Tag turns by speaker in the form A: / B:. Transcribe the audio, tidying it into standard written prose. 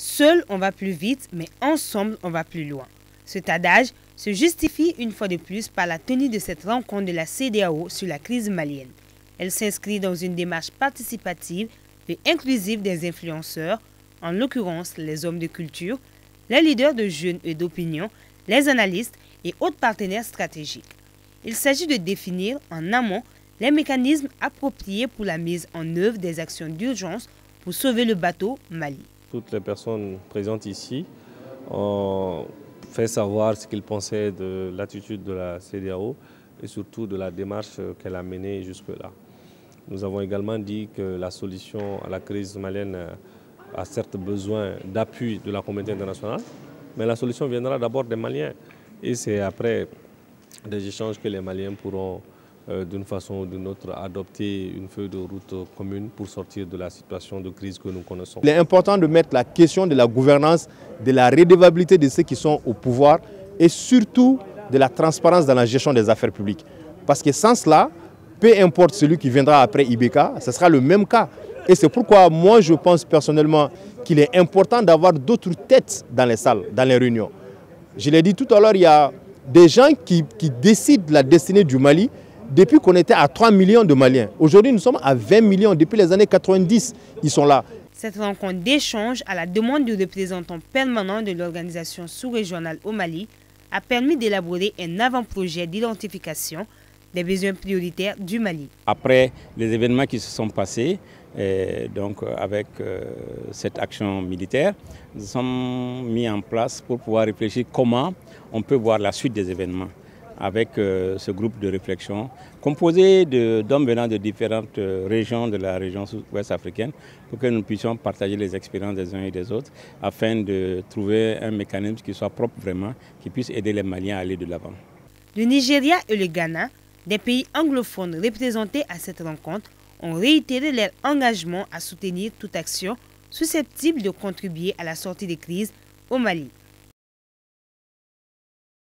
A: Seul, on va plus vite, mais ensemble, on va plus loin. Cet adage se justifie une fois de plus par la tenue de cette rencontre de la CEDEAO sur la crise malienne. Elle s'inscrit dans une démarche participative et inclusive des influenceurs, en l'occurrence les hommes de culture, les leaders de jeunes et d'opinion, les analystes et autres partenaires stratégiques. Il s'agit de définir en amont les mécanismes appropriés pour la mise en œuvre des actions d'urgence pour sauver le bateau Mali.
B: Toutes les personnes présentes ici ont fait savoir ce qu'ils pensaient de l'attitude de la CEDEAO et surtout de la démarche qu'elle a menée jusque-là. Nous avons également dit que la solution à la crise malienne a certes besoin d'appui de la communauté internationale, mais la solution viendra d'abord des Maliens. Et c'est après des échanges que les Maliens pourront d'une façon ou d'une autre adopter une feuille de route commune pour sortir de la situation de crise que nous connaissons.
C: Il est important de mettre la question de la gouvernance, de la redevabilité de ceux qui sont au pouvoir et surtout de la transparence dans la gestion des affaires publiques. Parce que sans cela, peu importe celui qui viendra après Ibeka, ce sera le même cas. Et c'est pourquoi moi je pense personnellement qu'il est important d'avoir d'autres têtes dans les salles, dans les réunions. Je l'ai dit tout à l'heure, il y a des gens qui décident de la destinée du Mali depuis qu'on était à 3 millions de Maliens. Aujourd'hui, nous sommes à 20 millions. Depuis les années 90, ils sont là.
A: Cette rencontre d'échange à la demande du représentant permanent de l'organisation sous-régionale au Mali a permis d'élaborer un avant-projet d'identification des besoins prioritaires du Mali.
D: Après les événements qui se sont passés, avec cette action militaire, nous sommes mis en place pour pouvoir réfléchir comment on peut voir la suite des événements avec ce groupe de réflexion composé d'hommes venant de différentes régions de la région ouest africaine pour que nous puissions partager les expériences des uns et des autres afin de trouver un mécanisme qui soit propre vraiment, qui puisse aider les Maliens à aller de l'avant.
A: Le Nigeria et le Ghana, des pays anglophones représentés à cette rencontre, ont réitéré leur engagement à soutenir toute action susceptible de contribuer à la sortie des crises au Mali.